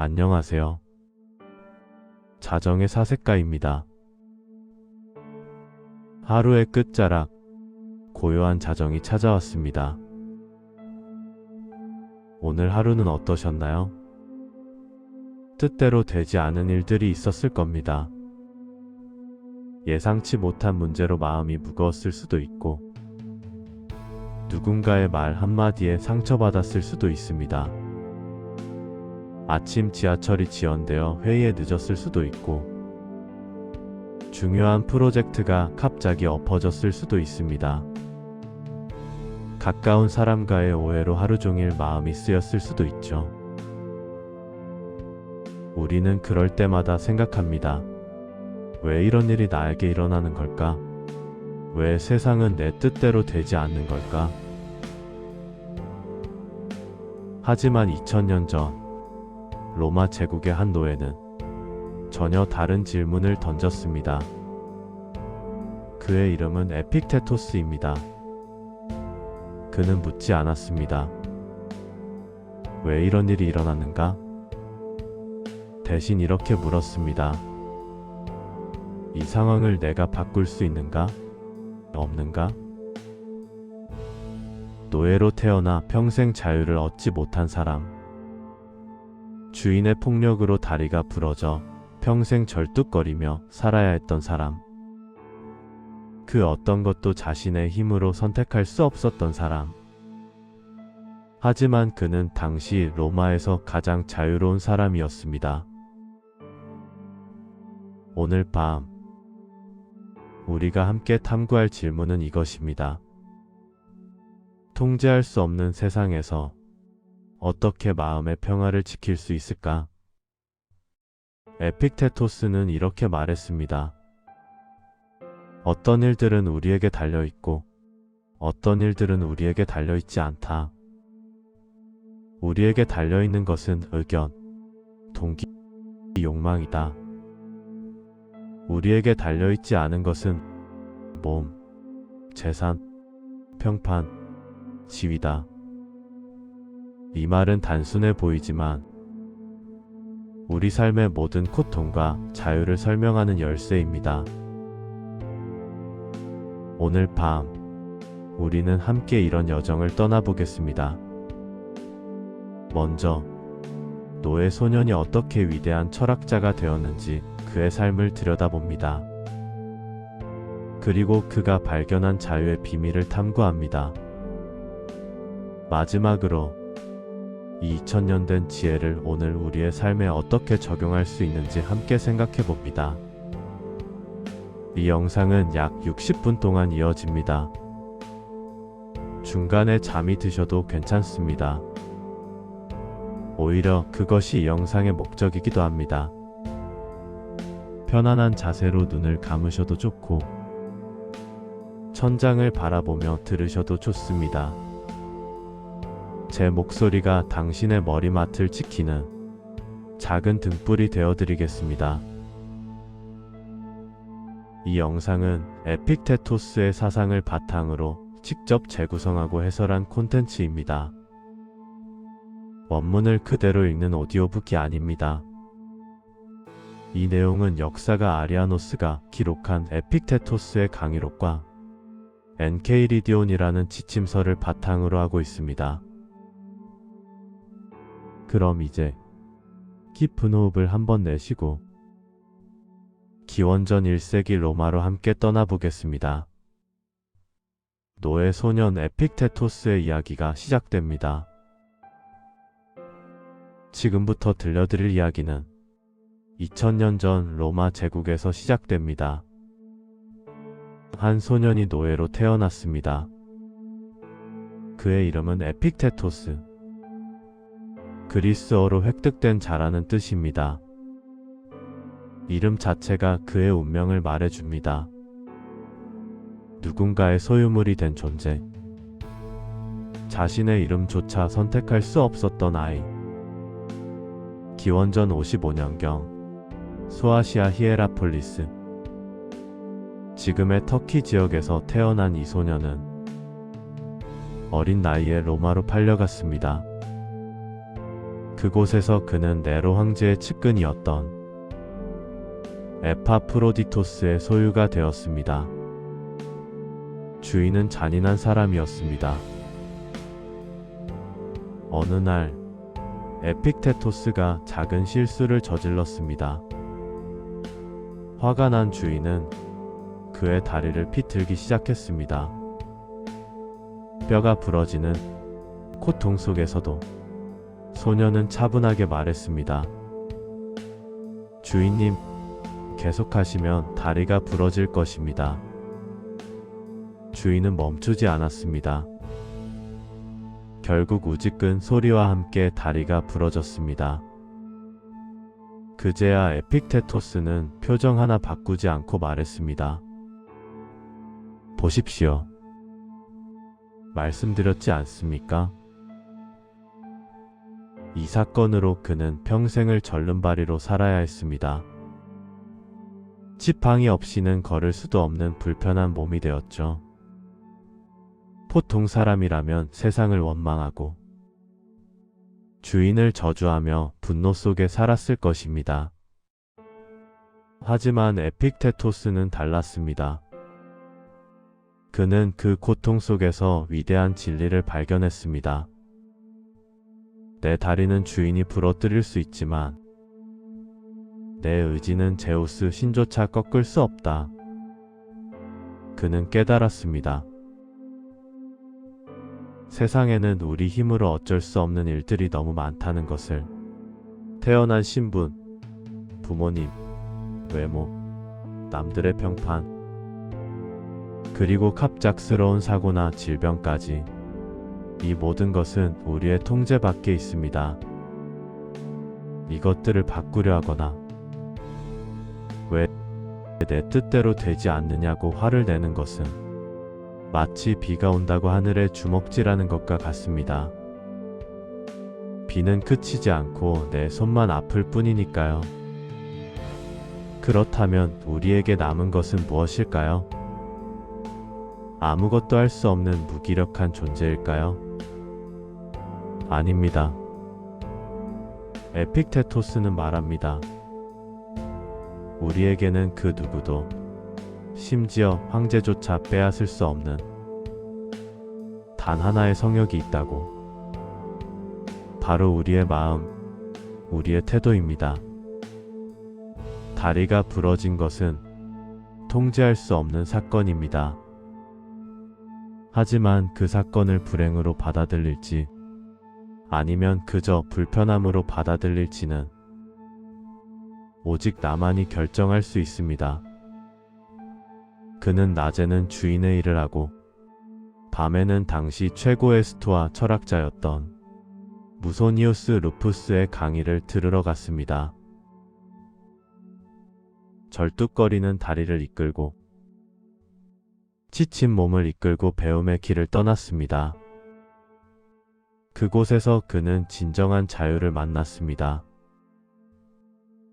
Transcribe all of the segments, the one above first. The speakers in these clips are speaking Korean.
안녕하세요. 자정의 사색가입니다. 하루의 끝자락, 고요한 자정이 찾아왔습니다. 오늘 하루는 어떠셨나요? 뜻대로 되지 않은 일들이 있었을 겁니다. 예상치 못한 문제로 마음이 무거웠을 수도 있고, 누군가의 말 한마디에 상처받았을 수도 있습니다. 아침 지하철이 지연되어 회의에 늦었을 수도 있고, 중요한 프로젝트가 갑자기 엎어졌을 수도 있습니다. 가까운 사람과의 오해로 하루 종일 마음이 쓰였을 수도 있죠. 우리는 그럴 때마다 생각합니다. 왜 이런 일이 나에게 일어나는 걸까? 왜 세상은 내 뜻대로 되지 않는 걸까? 하지만 2000년 전 로마 제국의 한 노예는 전혀 다른 질문을 던졌습니다. 그의 이름은 에픽테토스입니다. 그는 묻지 않았습니다. 왜 이런 일이 일어났는가? 대신 이렇게 물었습니다. 이 상황을 내가 바꿀 수 있는가? 없는가? 노예로 태어나 평생 자유를 얻지 못한 사람, 주인의 폭력으로 다리가 부러져 평생 절뚝거리며 살아야 했던 사람, 그 어떤 것도 자신의 힘으로 선택할 수 없었던 사람. 하지만 그는 당시 로마에서 가장 자유로운 사람이었습니다. 오늘 밤 우리가 함께 탐구할 질문은 이것입니다. 통제할 수 없는 세상에서 어떻게 마음의 평화를 지킬 수 있을까? 에픽테토스는 이렇게 말했습니다. 어떤 일들은 우리에게 달려있고 어떤 일들은 우리에게 달려있지 않다. 우리에게 달려있는 것은 의견, 동기, 욕망이다. 우리에게 달려있지 않은 것은 몸, 재산, 평판, 지위다. 이 말은 단순해 보이지만 우리 삶의 모든 고통과 자유를 설명하는 열쇠입니다. 오늘 밤 우리는 함께 이런 여정을 떠나보겠습니다. 먼저 노예 소년이 어떻게 위대한 철학자가 되었는지 그의 삶을 들여다봅니다. 그리고 그가 발견한 자유의 비밀을 탐구합니다. 마지막으로 이 2000년 된 지혜를 오늘 우리의 삶에 어떻게 적용할 수 있는지 함께 생각해 봅니다. 이 영상은 약 60분 동안 이어집니다. 중간에 잠이 드셔도 괜찮습니다. 오히려 그것이 이 영상의 목적이기도 합니다. 편안한 자세로 눈을 감으셔도 좋고, 천장을 바라보며 들으셔도 좋습니다. 제 목소리가 당신의 머리맡을 지키는 작은 등불이 되어드리겠습니다. 이 영상은 에픽테토스의 사상을 바탕으로 직접 재구성하고 해설한 콘텐츠입니다. 원문을 그대로 읽는 오디오북이 아닙니다. 이 내용은 역사가 아리아노스가 기록한 에픽테토스의 강의록과 엔케이리디온이라는 지침서를 바탕으로 하고 있습니다. 그럼 이제 깊은 호흡을 한번 내쉬고 기원전 1세기 로마로 함께 떠나보겠습니다. 노예 소년 에픽테토스의 이야기가 시작됩니다. 지금부터 들려드릴 이야기는 2000년 전 로마 제국에서 시작됩니다. 한 소년이 노예로 태어났습니다. 그의 이름은 에픽테토스. 그리스어로 획득된 자라는 뜻입니다. 이름 자체가 그의 운명을 말해줍니다. 누군가의 소유물이 된 존재. 자신의 이름조차 선택할 수 없었던 아이. 기원전 55년경 소아시아 히에라폴리스, 지금의 터키 지역에서 태어난 이 소녀는 어린 나이에 로마로 팔려갔습니다. 그곳에서 그는 네로 황제의 측근이었던 에파프로디토스의 소유가 되었습니다. 주인은 잔인한 사람이었습니다. 어느 날 에픽테토스가 작은 실수를 저질렀습니다. 화가 난 주인은 그의 다리를 비틀기 시작했습니다. 뼈가 부러지는 고통 속에서도 소녀는 차분하게 말했습니다. 주인님, 계속하시면 다리가 부러질 것입니다. 주인은 멈추지 않았습니다. 결국 우직근 소리와 함께 다리가 부러졌습니다. 그제야 에픽테토스는 표정 하나 바꾸지 않고 말했습니다. 보십시오. 말씀드렸지 않습니까? 이 사건으로 그는 평생을 절름발이로 살아야 했습니다. 지팡이 없이는 걸을 수도 없는 불편한 몸이 되었죠. 보통 사람이라면 세상을 원망하고 주인을 저주하며 분노 속에 살았을 것입니다. 하지만 에픽테토스는 달랐습니다. 그는 그 고통 속에서 위대한 진리를 발견했습니다. 내 다리는 주인이 부러뜨릴 수 있지만 내 의지는 제우스 신조차 꺾을 수 없다. 그는 깨달았습니다. 세상에는 우리 힘으로 어쩔 수 없는 일들이 너무 많다는 것을. 태어난 신분, 부모님, 외모, 남들의 평판, 그리고 갑작스러운 사고나 질병까지, 이 모든 것은 우리의 통제 밖에 있습니다. 이것들을 바꾸려 하거나 왜 내 뜻대로 되지 않느냐고 화를 내는 것은 마치 비가 온다고 하늘에 주먹질하는 것과 같습니다. 비는 그치지 않고 내 손만 아플 뿐이니까요. 그렇다면 우리에게 남은 것은 무엇일까요? 아무것도 할 수 없는 무기력한 존재일까요? 아닙니다. 에픽테토스는 말합니다. 우리에게는 그 누구도, 심지어 황제조차 빼앗을 수 없는 단 하나의 성역이 있다고. 바로 우리의 마음, 우리의 태도입니다. 다리가 부러진 것은 통제할 수 없는 사건입니다. 하지만 그 사건을 불행으로 받아들일지 아니면 그저 불편함으로 받아들일지는 오직 나만이 결정할 수 있습니다. 그는 낮에는 주인의 일을 하고 밤에는 당시 최고의 스토아 철학자였던 무소니우스 루푸스의 강의를 들으러 갔습니다. 절뚝거리는 다리를 이끌고 지친 몸을 이끌고 배움의 길을 떠났습니다. 그곳에서 그는 진정한 자유를 만났습니다.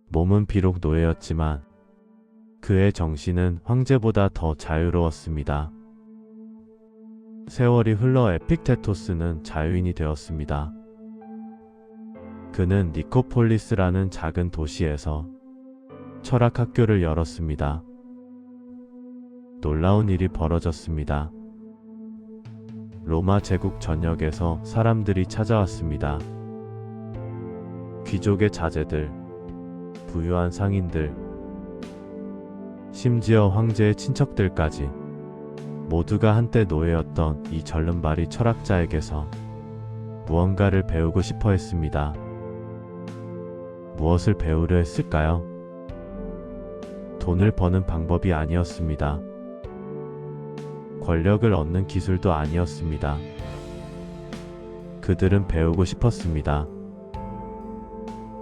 몸은 비록 노예였지만 그의 정신은 황제보다 더 자유로웠습니다. 세월이 흘러 에픽테토스는 자유인이 되었습니다. 그는 니코폴리스라는 작은 도시에서 철학학교를 열었습니다. 놀라운 일이 벌어졌습니다. 로마 제국 전역에서 사람들이 찾아왔습니다. 귀족의 자제들, 부유한 상인들, 심지어 황제의 친척들까지 모두가 한때 노예였던 이 절름발이 철학자에게서 무언가를 배우고 싶어 했습니다. 무엇을 배우려 했을까요? 돈을 버는 방법이 아니었습니다. 권력을 얻는 기술도 아니었습니다. 그들은 배우고 싶었습니다.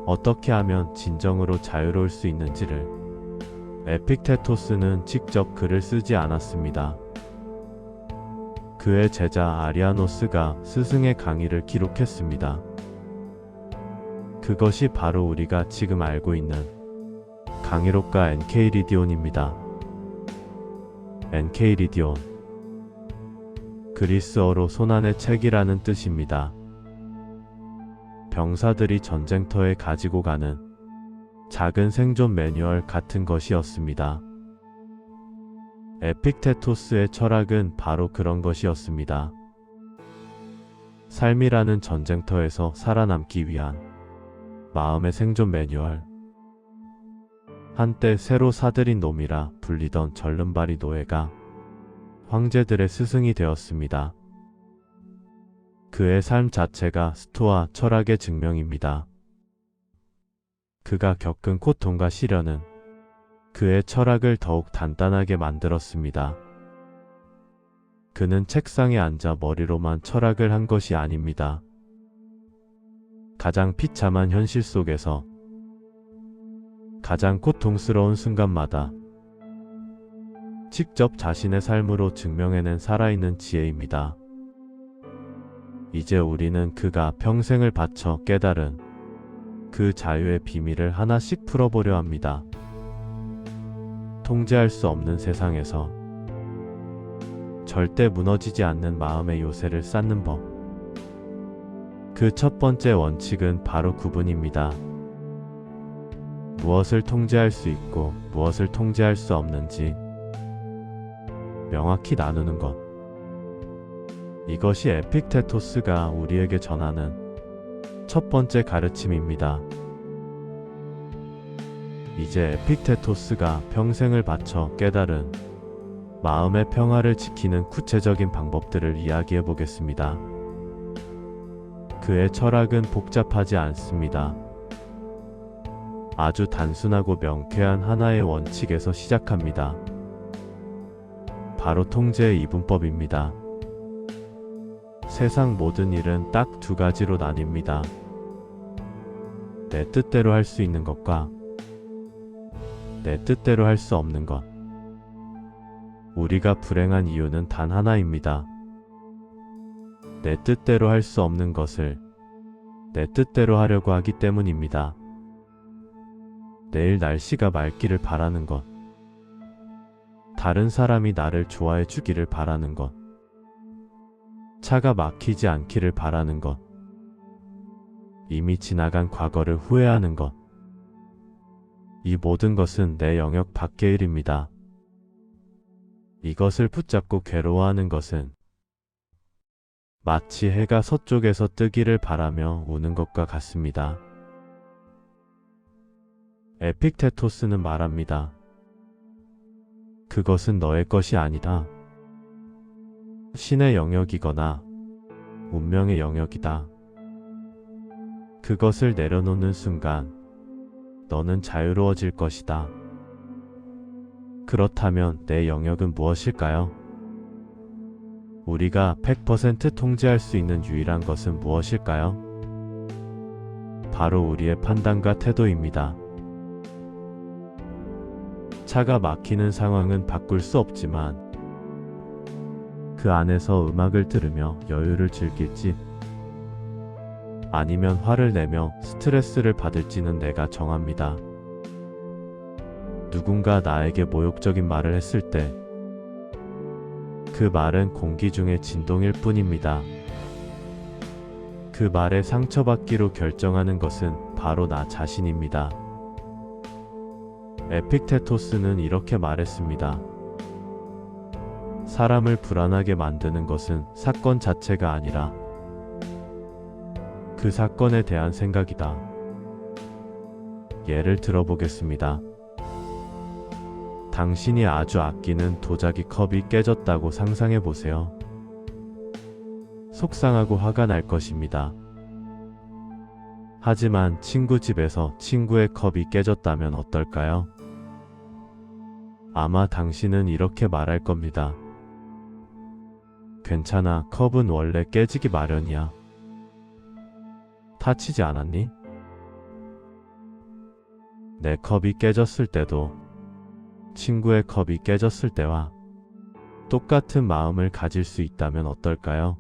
어떻게 하면 진정으로 자유로울 수 있는지를. 에픽테토스는 직접 글을 쓰지 않았습니다. 그의 제자 아리아노스가 스승의 강의를 기록했습니다. 그것이 바로 우리가 지금 알고 있는 강의록가 엔케이리디온입니다. 엔케이리디온, 그리스어로 손안의 책이라는 뜻입니다. 병사들이 전쟁터에 가지고 가는 작은 생존 매뉴얼 같은 것이었습니다. 에픽테토스의 철학은 바로 그런 것이었습니다. 삶이라는 전쟁터에서 살아남기 위한 마음의 생존 매뉴얼. 한때 새로 사들인 놈이라 불리던 절름발이 노예가 황제들의 스승이 되었습니다. 그의 삶 자체가 스토아 철학의 증명입니다. 그가 겪은 고통과 시련은 그의 철학을 더욱 단단하게 만들었습니다. 그는 책상에 앉아 머리로만 철학을 한 것이 아닙니다. 가장 비참한 현실 속에서 가장 고통스러운 순간마다 직접 자신의 삶으로 증명해낸 살아있는 지혜입니다. 이제 우리는 그가 평생을 바쳐 깨달은 그 자유의 비밀을 하나씩 풀어보려 합니다. 통제할 수 없는 세상에서 절대 무너지지 않는 마음의 요새를 쌓는 법. 그 첫 번째 원칙은 바로 구분입니다. 무엇을 통제할 수 있고 무엇을 통제할 수 없는지 명확히 나누는 것. 이것이 에픽테토스가 우리에게 전하는 첫 번째 가르침입니다. 이제 에픽테토스가 평생을 바쳐 깨달은 마음의 평화를 지키는 구체적인 방법들을 이야기해 보겠습니다. 그의 철학은 복잡하지 않습니다. 아주 단순하고 명쾌한 하나의 원칙에서 시작합니다. 바로 통제의 이분법입니다. 세상 모든 일은 딱 두 가지로 나뉩니다. 내 뜻대로 할 수 있는 것과 내 뜻대로 할 수 없는 것. 우리가 불행한 이유는 단 하나입니다. 내 뜻대로 할 수 없는 것을 내 뜻대로 하려고 하기 때문입니다. 내일 날씨가 맑기를 바라는 것. 다른 사람이 나를 좋아해 주기를 바라는 것. 차가 막히지 않기를 바라는 것. 이미 지나간 과거를 후회하는 것. 이 모든 것은 내 영역 밖의 일입니다. 이것을 붙잡고 괴로워하는 것은 마치 해가 서쪽에서 뜨기를 바라며 우는 것과 같습니다. 에픽테토스는 말합니다. 그것은 너의 것이 아니다. 신의 영역이거나 운명의 영역이다. 그것을 내려놓는 순간 너는 자유로워질 것이다. 그렇다면 내 영역은 무엇일까요? 우리가 100% 통제할 수 있는 유일한 것은 무엇일까요? 바로 우리의 판단과 태도입니다. 차가 막히는 상황은 바꿀 수 없지만 그 안에서 음악을 들으며 여유를 즐길지 아니면 화를 내며 스트레스를 받을지는 내가 정합니다. 누군가 나에게 모욕적인 말을 했을 때 그 말은 공기 중의 진동일 뿐입니다. 그 말에 상처받기로 결정하는 것은 바로 나 자신입니다. 에픽테토스는 이렇게 말했습니다. 사람을 불안하게 만드는 것은 사건 자체가 아니라 그 사건에 대한 생각이다. 예를 들어보겠습니다. 당신이 아주 아끼는 도자기 컵이 깨졌다고 상상해 보세요. 속상하고 화가 날 것입니다. 하지만 친구 집에서 친구의 컵이 깨졌다면 어떨까요? 아마 당신은 이렇게 말할 겁니다. 괜찮아, 컵은 원래 깨지기 마련이야. 다치지 않았니? 내 컵이 깨졌을 때도 친구의 컵이 깨졌을 때와 똑같은 마음을 가질 수 있다면 어떨까요?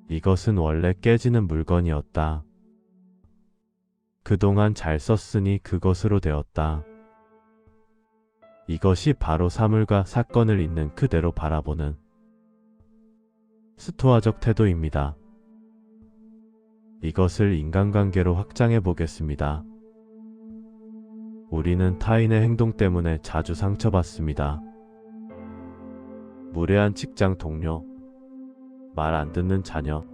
이것은 원래 깨지는 물건이었다. 그동안 잘 썼으니 그것으로 되었다. 이것이 바로 사물과 사건을 있는 그대로 바라보는 스토아적 태도입니다. 이것을 인간관계로 확장해 보겠습니다. 우리는 타인의 행동 때문에 자주 상처받습니다. 무례한 직장 동료, 말 안 듣는 자녀,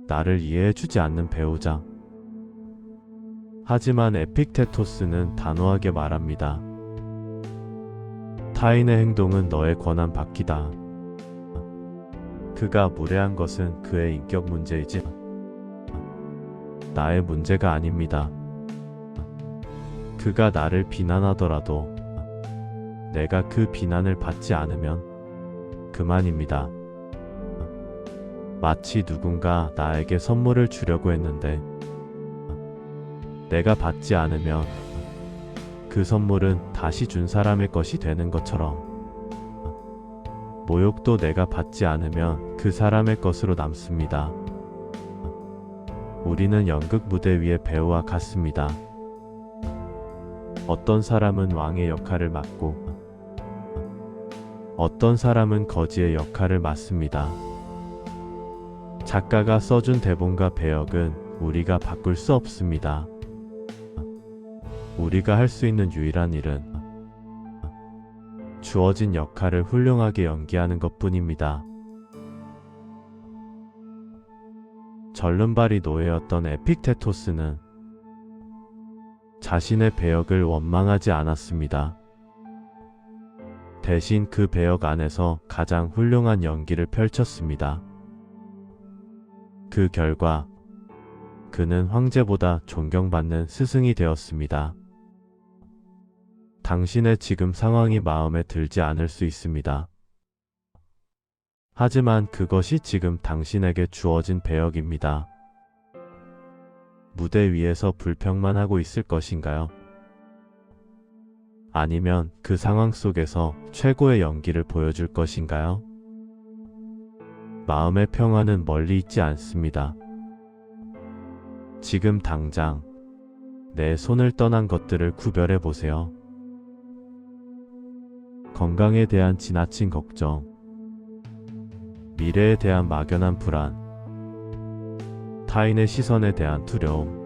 나를 이해해주지 않는 배우자. 하지만 에픽테토스는 단호하게 말합니다. 타인의 행동은 너의 권한 밖이다. 그가 무례한 것은 그의 인격 문제이지 나의 문제가 아닙니다. 그가 나를 비난하더라도 내가 그 비난을 받지 않으면 그만입니다. 마치 누군가 나에게 선물을 주려고 했는데 내가 받지 않으면 그 선물은 다시 준 사람의 것이 되는 것처럼 모욕도 내가 받지 않으면 그 사람의 것으로 남습니다. 우리는 연극 무대 위의 배우와 같습니다. 어떤 사람은 왕의 역할을 맡고 어떤 사람은 거지의 역할을 맡습니다. 작가가 써준 대본과 배역은 우리가 바꿀 수 없습니다. 우리가 할 수 있는 유일한 일은 주어진 역할을 훌륭하게 연기하는 것뿐입니다. 절름발이 노예였던 에픽테토스는 자신의 배역을 원망하지 않았습니다. 대신 그 배역 안에서 가장 훌륭한 연기를 펼쳤습니다. 그 결과 그는 황제보다 존경받는 스승이 되었습니다. 당신의 지금 상황이 마음에 들지 않을 수 있습니다. 하지만 그것이 지금 당신에게 주어진 배역입니다. 무대 위에서 불평만 하고 있을 것인가요? 아니면 그 상황 속에서 최고의 연기를 보여줄 것인가요? 마음의 평화는 멀리 있지 않습니다. 지금 당장 내 손을 떠난 것들을 구별해 보세요. 건강에 대한 지나친 걱정, 미래에 대한 막연한 불안, 타인의 시선에 대한 두려움,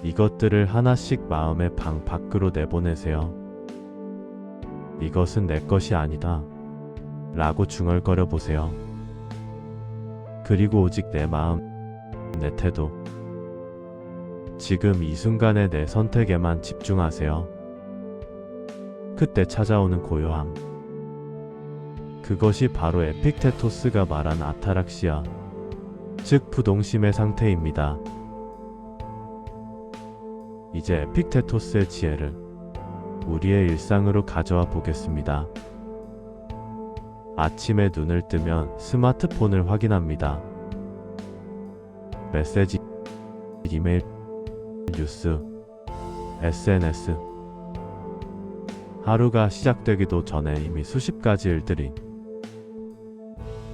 이것들을 하나씩 마음의 방 밖으로 내보내세요. 이것은 내 것이 아니다 라고 중얼거려 보세요. 그리고 오직 내 마음, 내 태도, 지금 이 순간의 내 선택에만 집중하세요. 그때 찾아오는 고요함, 그것이 바로 에픽테토스가 말한 아타락시아, 즉 부동심의 상태입니다. 이제 에픽테토스의 지혜를 우리의 일상으로 가져와 보겠습니다. 아침에 눈을 뜨면 스마트폰을 확인합니다. 메시지, 이메일, 뉴스, SNS. 하루가 시작되기도 전에 이미 수십 가지 일들이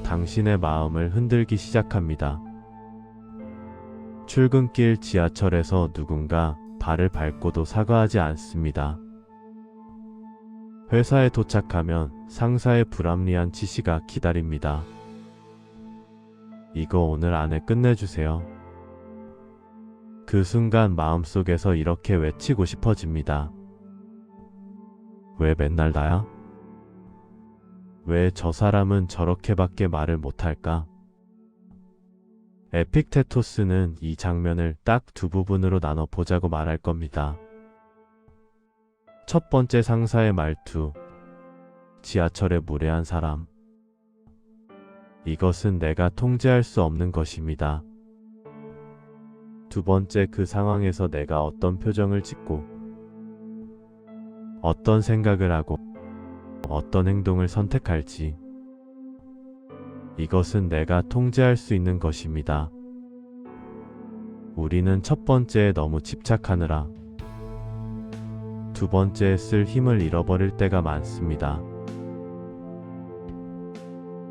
당신의 마음을 흔들기 시작합니다. 출근길 지하철에서 누군가 발을 밟고도 사과하지 않습니다. 회사에 도착하면 상사의 불합리한 지시가 기다립니다. 이거 오늘 안에 끝내주세요. 그 순간 마음속에서 이렇게 외치고 싶어집니다. 왜 맨날 나야? 왜 저 사람은 저렇게밖에 말을 못할까? 에픽테토스는 이 장면을 딱 두 부분으로 나눠 보자고 말할 겁니다. 첫 번째, 상사의 말투, 지하철에 무례한 사람. 이것은 내가 통제할 수 없는 것입니다. 두 번째, 그 상황에서 내가 어떤 표정을 짓고 어떤 생각을 하고 어떤 행동을 선택할지. 이것은 내가 통제할 수 있는 것입니다. 우리는 첫 번째에 너무 집착하느라 두 번째에 쓸 힘을 잃어버릴 때가 많습니다.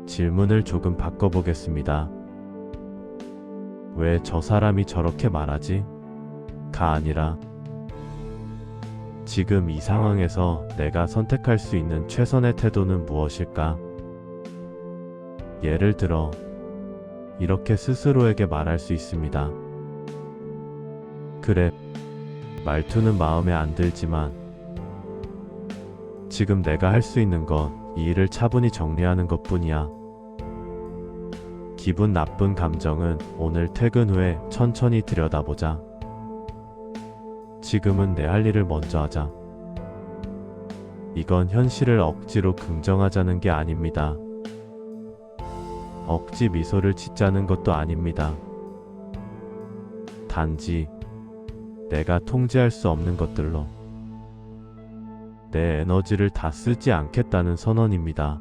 질문을 조금 바꿔보겠습니다. 왜 저 사람이 저렇게 말하지? 가 아니라 지금 이 상황에서 내가 선택할 수 있는 최선의 태도는 무엇일까? 예를 들어 이렇게 스스로에게 말할 수 있습니다. 그래, 말투는 마음에 안 들지만 지금 내가 할 수 있는 건 이 일을 차분히 정리하는 것뿐이야. 기분 나쁜 감정은 오늘 퇴근 후에 천천히 들여다보자. 지금은 내 할 일을 먼저 하자. 이건 현실을 억지로 긍정하자는 게 아닙니다. 억지 미소를 짓자는 것도 아닙니다. 단지 내가 통제할 수 없는 것들로 내 에너지를 다 쓰지 않겠다는 선언입니다.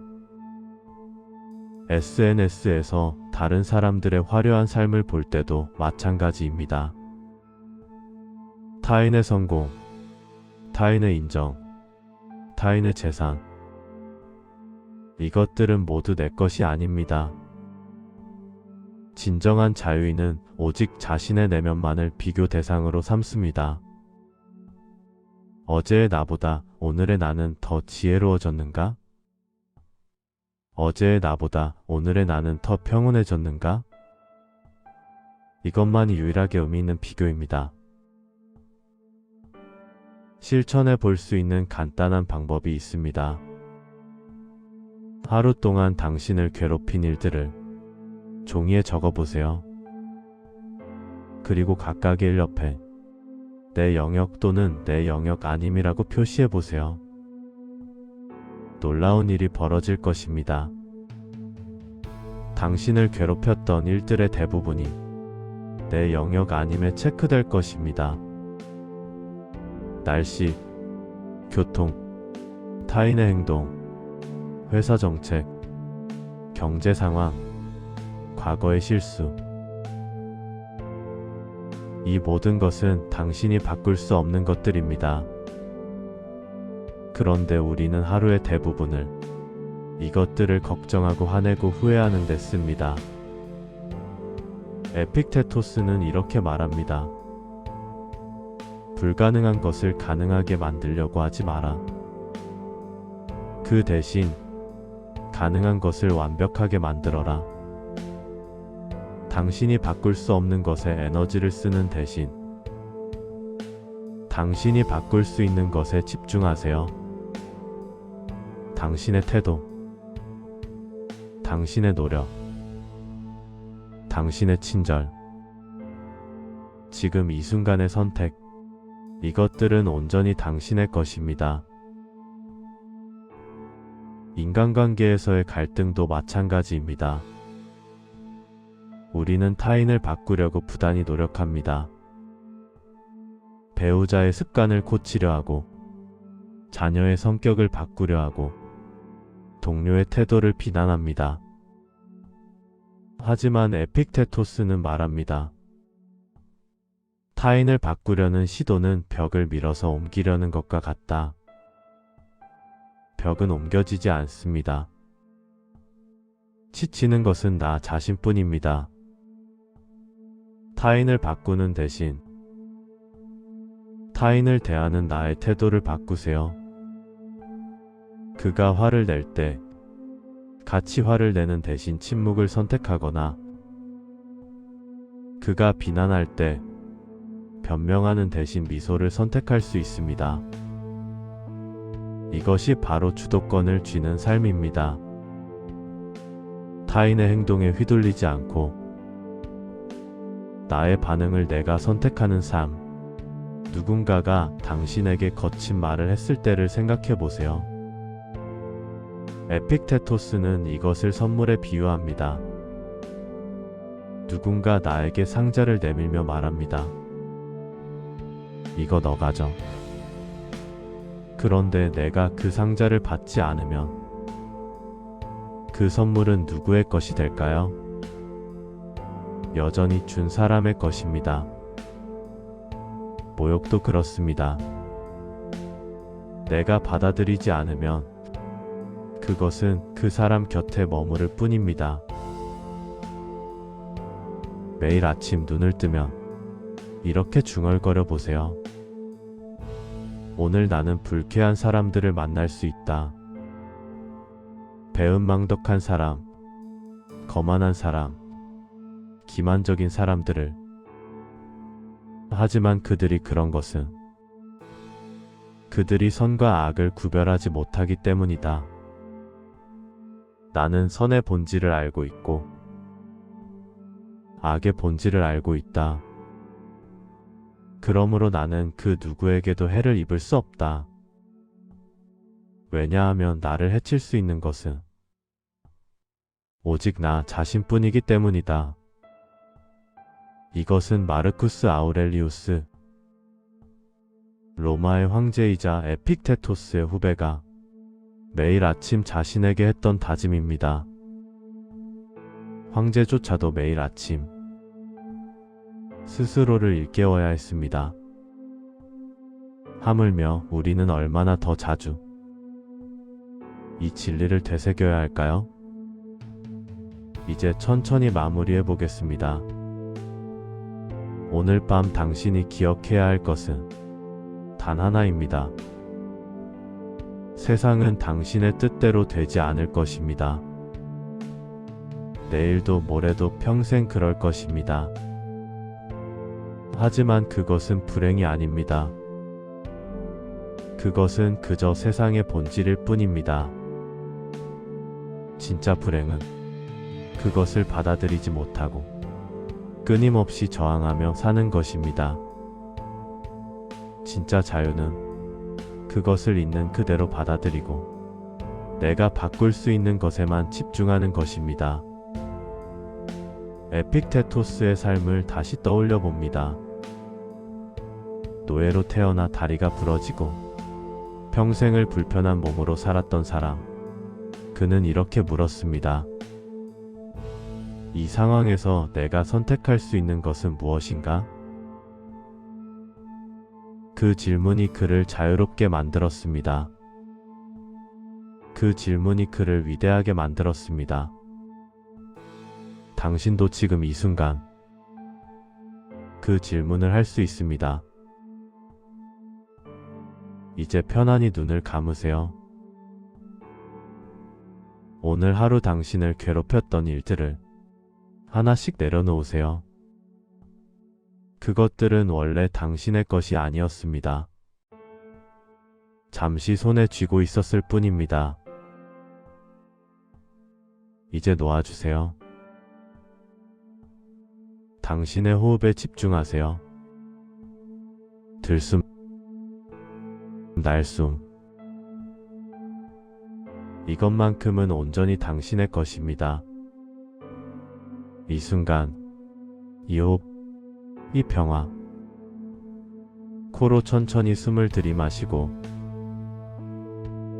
SNS에서 다른 사람들의 화려한 삶을 볼 때도 마찬가지입니다. 타인의 성공, 타인의 인정, 타인의 재산. 이것들은 모두 내 것이 아닙니다. 진정한 자유인은 오직 자신의 내면만을 비교 대상으로 삼습니다. 어제의 나보다 오늘의 나는 더 지혜로워졌는가? 어제의 나보다 오늘의 나는 더 평온해졌는가? 이것만이 유일하게 의미 있는 비교입니다. 실천해 볼 수 있는 간단한 방법이 있습니다. 하루 동안 당신을 괴롭힌 일들을 종이에 적어보세요. 그리고 각각의 일 옆에 내 영역 또는 내 영역 아님이라고 표시해보세요. 놀라운 일이 벌어질 것입니다. 당신을 괴롭혔던 일들의 대부분이 내 영역 아님에 체크될 것입니다. 날씨, 교통, 타인의 행동, 회사 정책, 경제 상황, 과거의 실수. 이 모든 것은 당신이 바꿀 수 없는 것들입니다. 그런데 우리는 하루의 대부분을 이것들을 걱정하고 화내고 후회하는 데 씁니다. 에픽테토스는 이렇게 말합니다. 불가능한 것을 가능하게 만들려고 하지 마라. 그 대신 가능한 것을 완벽하게 만들어라. 당신이 바꿀 수 없는 것에 에너지를 쓰는 대신 당신이 바꿀 수 있는 것에 집중하세요. 당신의 태도, 당신의 노력, 당신의 친절, 지금 이 순간의 선택, 이것들은 온전히 당신의 것입니다. 인간관계에서의 갈등도 마찬가지입니다. 우리는 타인을 바꾸려고 부단히 노력합니다. 배우자의 습관을 고치려 하고, 자녀의 성격을 바꾸려 하고, 동료의 태도를 비난합니다. 하지만 에픽테토스는 말합니다. 타인을 바꾸려는 시도는 벽을 밀어서 옮기려는 것과 같다. 벽은 옮겨지지 않습니다. 지치는 것은 나 자신뿐입니다. 타인을 바꾸는 대신 타인을 대하는 나의 태도를 바꾸세요. 그가 화를 낼 때 같이 화를 내는 대신 침묵을 선택하거나 그가 비난할 때 변명하는 대신 미소를 선택할 수 있습니다. 이것이 바로 주도권을 쥐는 삶입니다. 타인의 행동에 휘둘리지 않고 나의 반응을 내가 선택하는 삶. 누군가가 당신에게 거친 말을 했을 때를 생각해 보세요. 에픽테토스는 이것을 선물에 비유합니다. 누군가 나에게 상자를 내밀며 말합니다. 이거 너 가져. 그런데 내가 그 상자를 받지 않으면 그 선물은 누구의 것이 될까요? 여전히 준 사람의 것입니다. 모욕도 그렇습니다. 내가 받아들이지 않으면 그것은 그 사람 곁에 머무를 뿐입니다. 매일 아침 눈을 뜨면 이렇게 중얼거려 보세요. 오늘 나는 불쾌한 사람들을 만날 수 있다. 배은망덕한 사람, 거만한 사람, 기만적인 사람들을. 하지만 그들이 그런 것은 그들이 선과 악을 구별하지 못하기 때문이다. 나는 선의 본질을 알고 있고 악의 본질을 알고 있다. 그러므로 나는 그 누구에게도 해를 입을 수 없다. 왜냐하면 나를 해칠 수 있는 것은 오직 나 자신뿐이기 때문이다. 이것은 마르쿠스 아우렐리우스, 로마의 황제이자 에픽테토스의 후배가 매일 아침 자신에게 했던 다짐입니다. 황제조차도 매일 아침 스스로를 일깨워야 했습니다. 하물며 우리는 얼마나 더 자주 이 진리를 되새겨야 할까요? 이제 천천히 마무리해 보겠습니다. 오늘 밤 당신이 기억해야 할 것은 단 하나입니다. 세상은 당신의 뜻대로 되지 않을 것입니다. 내일도 모레도 평생 그럴 것입니다. 하지만 그것은 불행이 아닙니다. 그것은 그저 세상의 본질일 뿐입니다. 진짜 불행은 그것을 받아들이지 못하고 끊임없이 저항하며 사는 것입니다. 진짜 자유는 그것을 있는 그대로 받아들이고 내가 바꿀 수 있는 것에만 집중하는 것입니다. 에픽테토스의 삶을 다시 떠올려 봅니다. 노예로 태어나 다리가 부러지고 평생을 불편한 몸으로 살았던 사람. 그는 이렇게 물었습니다. 이 상황에서 내가 선택할 수 있는 것은 무엇인가? 그 질문이 그를 자유롭게 만들었습니다. 그 질문이 그를 위대하게 만들었습니다. 당신도 지금 이 순간 그 질문을 할 수 있습니다. 이제 편안히 눈을 감으세요. 오늘 하루 당신을 괴롭혔던 일들을 하나씩 내려놓으세요. 그것들은 원래 당신의 것이 아니었습니다. 잠시 손에 쥐고 있었을 뿐입니다. 이제 놓아주세요. 당신의 호흡에 집중하세요. 들숨, 날숨. 이것만큼은 온전히 당신의 것입니다. 이 순간, 이 호흡, 이 평화. 코로 천천히 숨을 들이마시고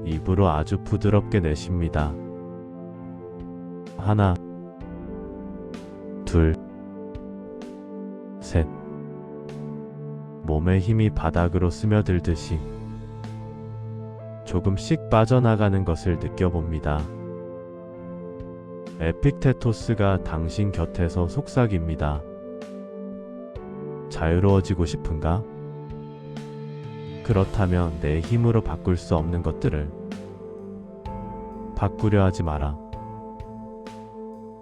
입으로 아주 부드럽게 내쉽니다. 하나, 둘, 셋. 몸의 힘이 바닥으로 스며들듯이 조금씩 빠져나가는 것을 느껴봅니다. 에픽테토스가 당신 곁에서 속삭입니다. 자유로워지고 싶은가? 그렇다면 내 힘으로 바꿀 수 없는 것들을 바꾸려 하지 마라.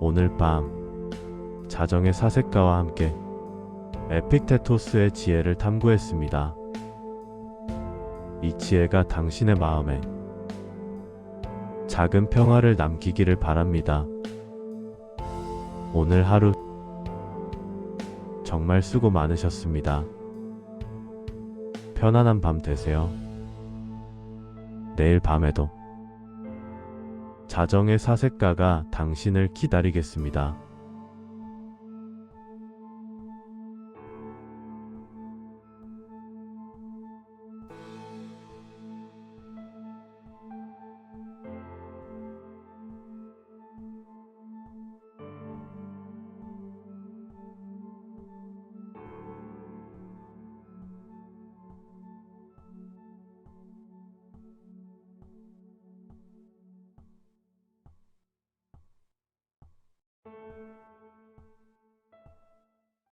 오늘 밤 자정의 사색가와 함께 에픽테토스의 지혜를 탐구했습니다. 이 지혜가 당신의 마음에 작은 평화를 남기기를 바랍니다. 오늘 하루 정말 수고 많으셨습니다. 편안한 밤 되세요. 내일 밤에도 자정의 사색가가 당신을 기다리겠습니다.